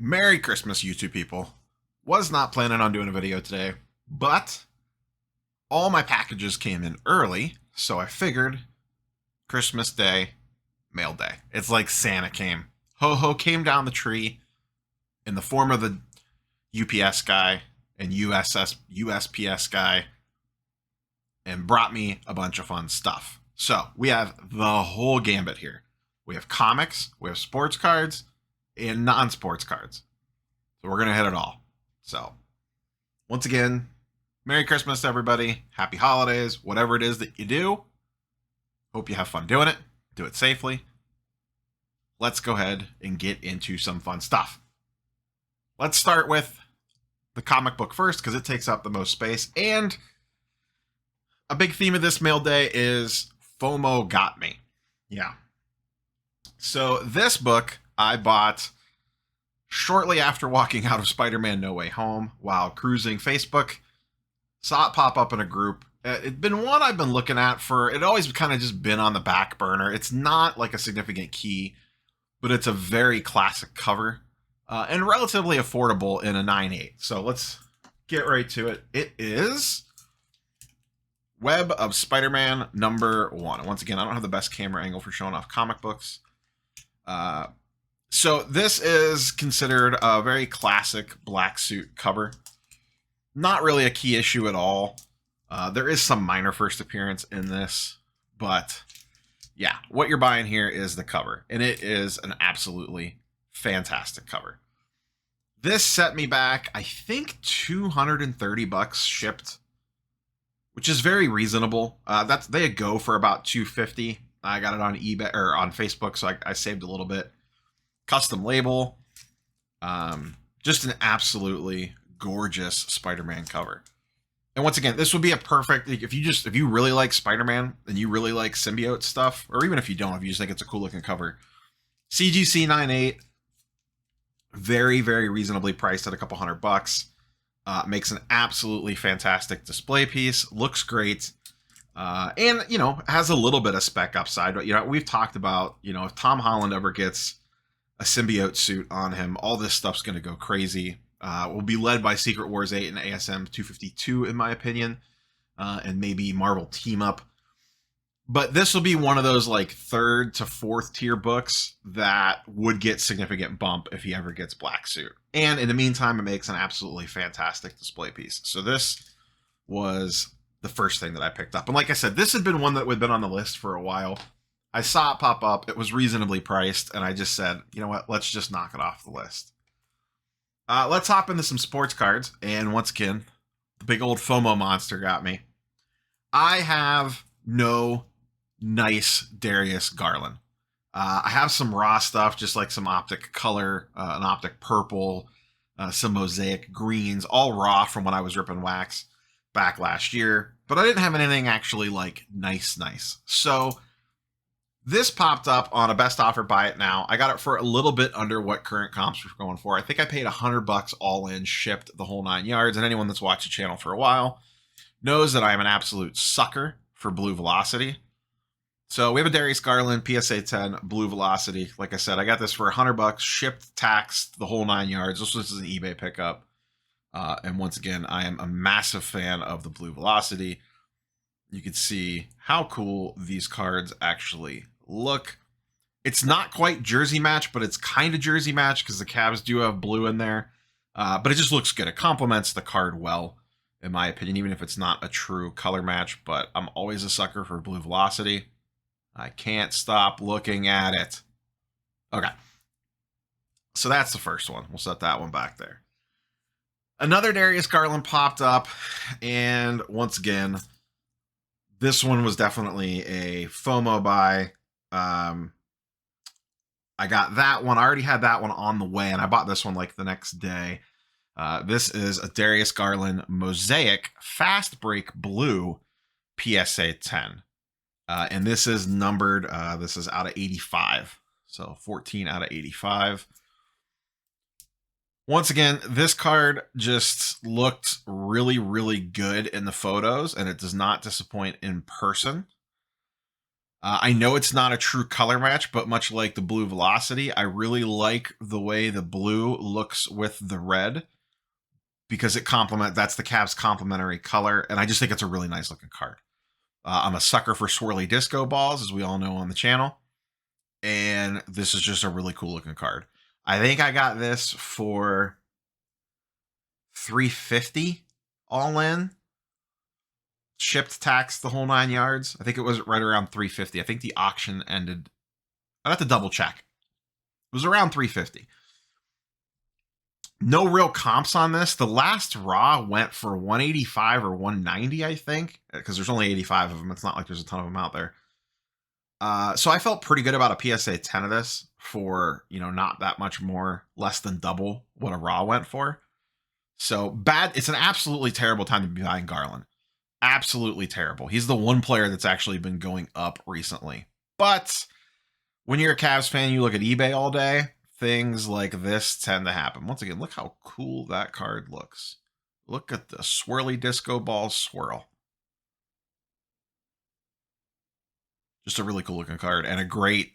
Merry Christmas, you two people. Was not planning on doing a video today, but all my packages came in early, so I figured Christmas Day, mail day. It's like Santa came. Ho-ho came down the tree in the form of the UPS guy and USPS guy and brought me a bunch of fun stuff. So we have the whole gambit here. We have comics, we have sports cards, and non-sports cards. So we're going to hit it all. So once again, Merry Christmas to everybody. Happy holidays, whatever it is that you do. Hope you have fun doing it. Do it safely. Let's go ahead and get into some fun stuff. Let's start with the comic book first because it takes up the most space. And a big theme of this mail day is FOMO got me. Yeah. So this book I bought shortly after walking out of Spider-Man No Way Home while cruising Facebook. Saw it pop up in a group. It'd been one I've been looking at it always kind of just been on the back burner. It's not like a significant key, but it's a very classic cover and relatively affordable in a 9.8. So let's get right to it. It is Web of Spider-Man #1. And once again, I don't have the best camera angle for showing off comic books. So this is considered a very classic black suit cover. Not really a key issue at all. There is some minor first appearance in this, but yeah, what you're buying here is the cover, and it is an absolutely fantastic cover. This set me back, I think, $230 shipped, which is very reasonable. They go for about $250. I got it on eBay or on Facebook, so I saved a little bit. Custom label, just an absolutely gorgeous Spider-Man cover. And once again, this would be a perfect, if you really like Spider-Man and you really like symbiote stuff, or even if you don't, if you just think it's a cool looking cover, CGC 9.8, very, very reasonably priced at a couple $100. Makes an absolutely fantastic display piece, looks great. And, has a little bit of spec upside, but, we've talked about, if Tom Holland ever gets a symbiote suit on him, all this stuff's going to go crazy. Will be led by Secret Wars 8 and ASM 252, in my opinion, and maybe Marvel Team Up. But this will be one of those like 3rd to 4th tier books that would get significant bump if he ever gets black suit. And in the meantime, it makes an absolutely fantastic display piece. So this was the first thing that I picked up. And like I said, this had been one that had been on the list for a while. I saw it pop up. It was reasonably priced. And I just said, you know what? Let's just knock it off the list. Let's hop into some sports cards. And once again, the big old FOMO monster got me. I have no nice Darius Garland. I have some raw stuff, just like some optic color, an optic purple, some mosaic greens, all raw from when I was ripping wax back last year. But I didn't have anything actually like nice. So this popped up on a best offer, buy it now. I got it for a little bit under what current comps were going for. I think I paid $100 all in, shipped the whole 9 yards. And anyone that's watched the channel for a while knows that I am an absolute sucker for Blue Velocity. So we have a Darius Garland PSA 10 Blue Velocity. Like I said, I got this for $100, shipped, taxed, the whole 9 yards. This was an eBay pickup. And once again, I am a massive fan of the Blue Velocity. You can see how cool these cards actually look. It's not quite jersey match, but it's kind of jersey match because the Cavs do have blue in there. But it just looks good. It complements the card well, in my opinion, even if it's not a true color match. But I'm always a sucker for Blue Velocity. I can't stop looking at it. Okay. So that's the first one. We'll set that one back there. Another Darius Garland popped up. And once again, this one was definitely a FOMO buy. I got that one. I already had that one on the way, and I bought this one like the next day. This is a Darius Garland Mosaic Fast Break Blue PSA 10. And this is numbered, this is out of 85. So 14 out of 85. Once again, this card just looked really, really good in the photos, and it does not disappoint in person. I know it's not a true color match, but much like the blue Velocity, I really like the way the blue looks with the red because that's the Cavs complementary color, and I just think it's a really nice looking card. I'm a sucker for swirly disco balls, as we all know on the channel, and this is just a really cool looking card. I think I got this for $350 all in, shipped, tax, the whole 9 yards. I think it was right around $350. I think the auction ended. I'd have to double check. It was around $350. No real comps on this. The last Raw went for $185 or $190, I think, because there's only 85 of them. It's not like there's a ton of them out there. So I felt pretty good about a PSA 10 of this for, not that much more, less than double what a Raw went for. So bad. It's an absolutely terrible time to be buying Garland. Absolutely terrible. He's the one player that's actually been going up recently. But when you're a Cavs fan, you look at eBay all day, things like this tend to happen. Once again, look how cool that card looks. Look at the swirly disco ball swirl. Just a really cool looking card and a great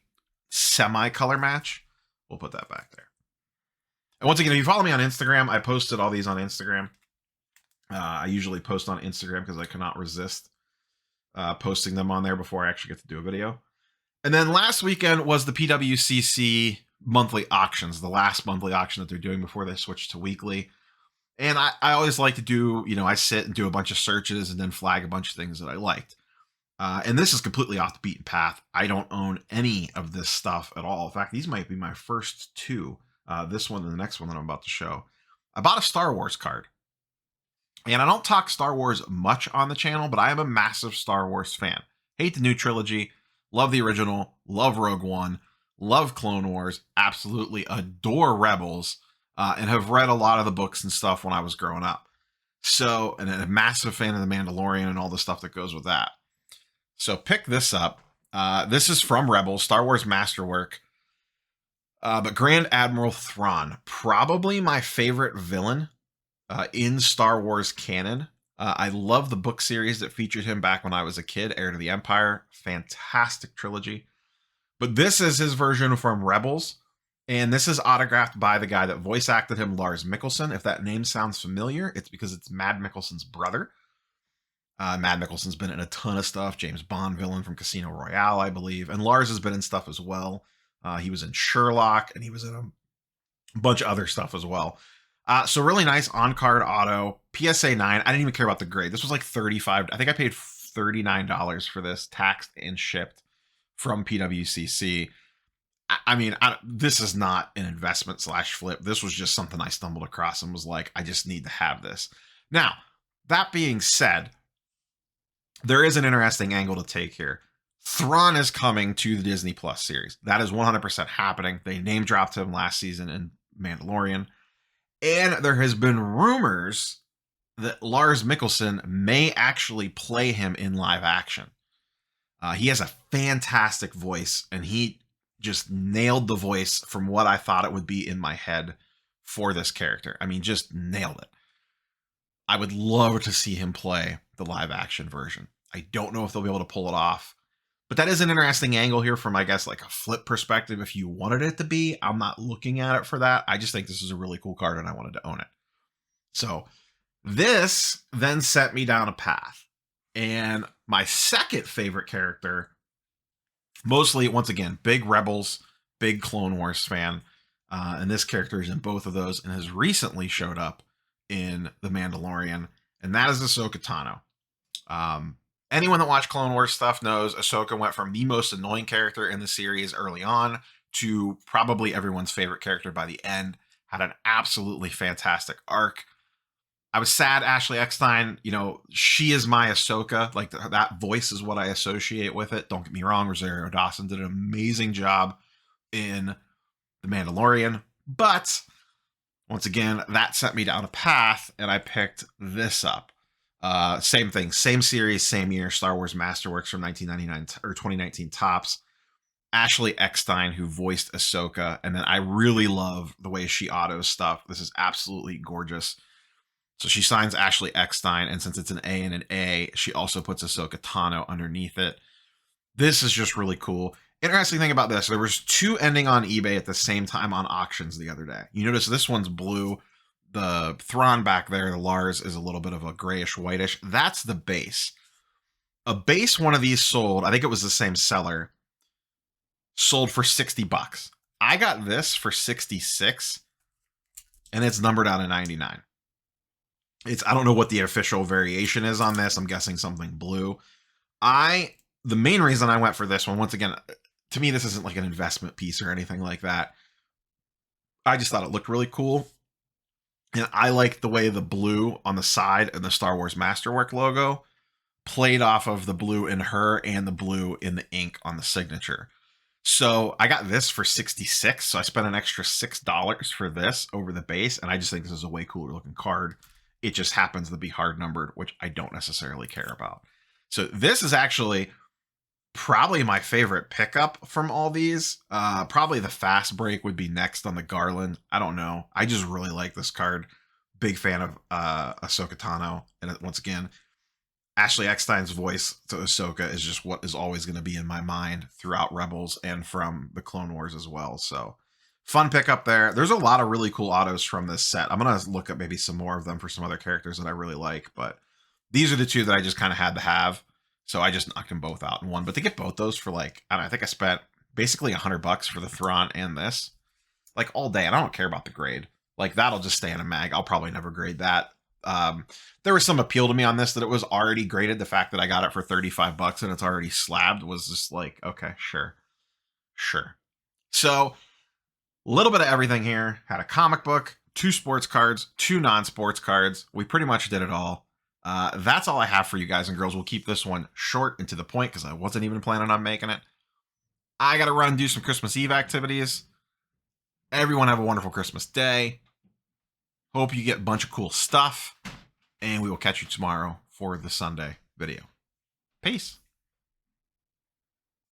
semi-color match. We'll put that back there. And once again, if you follow me on Instagram, I posted all these on Instagram. I usually post on Instagram because I cannot resist posting them on there before I actually get to do a video. And then last weekend was the Pwcc monthly auctions, the last monthly auction that they're doing before they switch to weekly. And I always like to do, I sit and do a bunch of searches and then flag a bunch of things that I liked. And this is completely off the beaten path. I don't own any of this stuff at all. In fact, these might be my first two. This one and the next one that I'm about to show. I bought a Star Wars card. And I don't talk Star Wars much on the channel, but I am a massive Star Wars fan. Hate the new trilogy. Love the original. Love Rogue One. Love Clone Wars. Absolutely adore Rebels. And have read a lot of the books and stuff when I was growing up. So, and a massive fan of The Mandalorian and all the stuff that goes with that. So pick this up. This is from Rebels, Star Wars Masterwork. But Grand Admiral Thrawn, probably my favorite villain in Star Wars canon. I love the book series that featured him back when I was a kid, Heir to the Empire. Fantastic trilogy. But this is his version from Rebels. And this is autographed by the guy that voice acted him, Lars Mikkelsen. If that name sounds familiar, it's because it's Mad Mikkelsen's brother. Mad Mikkelsen's been in a ton of stuff. James Bond villain from Casino Royale, I believe. And Lars has been in stuff as well. He was in Sherlock, and he was in a bunch of other stuff as well. So really nice on-card auto. PSA 9. I didn't even care about the grade. This was like $35. I think I paid $39 for this, taxed and shipped from PWCC. I mean, this is not an investment / flip. This was just something I stumbled across and was like, I just need to have this. Now, that being said, there is an interesting angle to take here. Thrawn is coming to the Disney Plus series. That is 100% happening. They name dropped him last season in Mandalorian. And there has been rumors that Lars Mikkelsen may actually play him in live action. He has a fantastic voice, and he just nailed the voice from what I thought it would be in my head for this character. I mean, just nailed it. I would love to see him play the live action version. I don't know if they'll be able to pull it off, but that is an interesting angle here from, I guess, like a flip perspective. If you wanted it to be, I'm not looking at it for that. I just think this is a really cool card and I wanted to own it. So this then set me down a path. And my second favorite character, mostly, once again, big Rebels, big Clone Wars fan. And this character is in both of those and has recently showed up in The Mandalorian. And that is Ahsoka Tano. Anyone that watched Clone Wars stuff knows Ahsoka went from the most annoying character in the series early on to probably everyone's favorite character by the end. Had an absolutely fantastic arc. I was sad Ashley Eckstein, she is my Ahsoka. Like that voice is what I associate with it. Don't get me wrong, Rosario Dawson did an amazing job in The Mandalorian. But once again, that sent me down a path and I picked this up. Same thing, same series, same year, Star Wars Masterworks from 1999 or 2019 tops. Ashley Eckstein, who voiced Ahsoka, and then I really love the way she autos stuff. This is absolutely gorgeous. So she signs Ashley Eckstein, and since it's an A and an A, she also puts Ahsoka Tano underneath it. This is just really cool. Interesting thing about this, there was 2 ending on eBay at the same time on auctions the other day. You notice this one's blue. The Thrawn back there, the Lars, is a little bit of a grayish whitish. That's the base. A base one of these sold, I think it was the same seller, sold for $60. I got this for 66, and it's numbered out of 99. I don't know what the official variation is on this. I'm guessing something blue. The main reason I went for this one, once again, to me, this isn't like an investment piece or anything like that. I just thought it looked really cool. And I liked the way the blue on the side and the Star Wars Masterwork logo played off of the blue in her and the blue in the ink on the signature. So I got this for 66. So I spent an extra $6 for this over the base. And I just think this is a way cooler looking card. It just happens to be hard numbered, which I don't necessarily care about. So this is actually probably my favorite pickup from all these. Probably the fast break would be next on the Garland. I don't know. I just really like this card. Big fan of Ahsoka Tano. And once again, Ashley Eckstein's voice to Ahsoka is just what is always going to be in my mind throughout Rebels and from the Clone Wars as well. So fun pickup there. There's a lot of really cool autos from this set. I'm going to look at maybe some more of them for some other characters that I really like. But these are the 2 that I just kind of had to have. So I just knocked them both out in one. But to get both those for like, I don't know, I think I spent basically $100 for the Thrawn and this. Like all day. And I don't care about the grade. Like that'll just stay in a mag. I'll probably never grade that. There was some appeal to me on this that it was already graded. The fact that I got it for $35 and it's already slabbed was just like, okay, sure. So a little bit of everything here. Had a comic book, 2 sports cards, 2 non-sports cards. We pretty much did it all. That's all I have for you guys and girls. We'll keep this one short and to the point because I wasn't even planning on making it. I got to run and do some Christmas Eve activities. Everyone have a wonderful Christmas day. Hope you get a bunch of cool stuff. And we will catch you tomorrow for the Sunday video. Peace.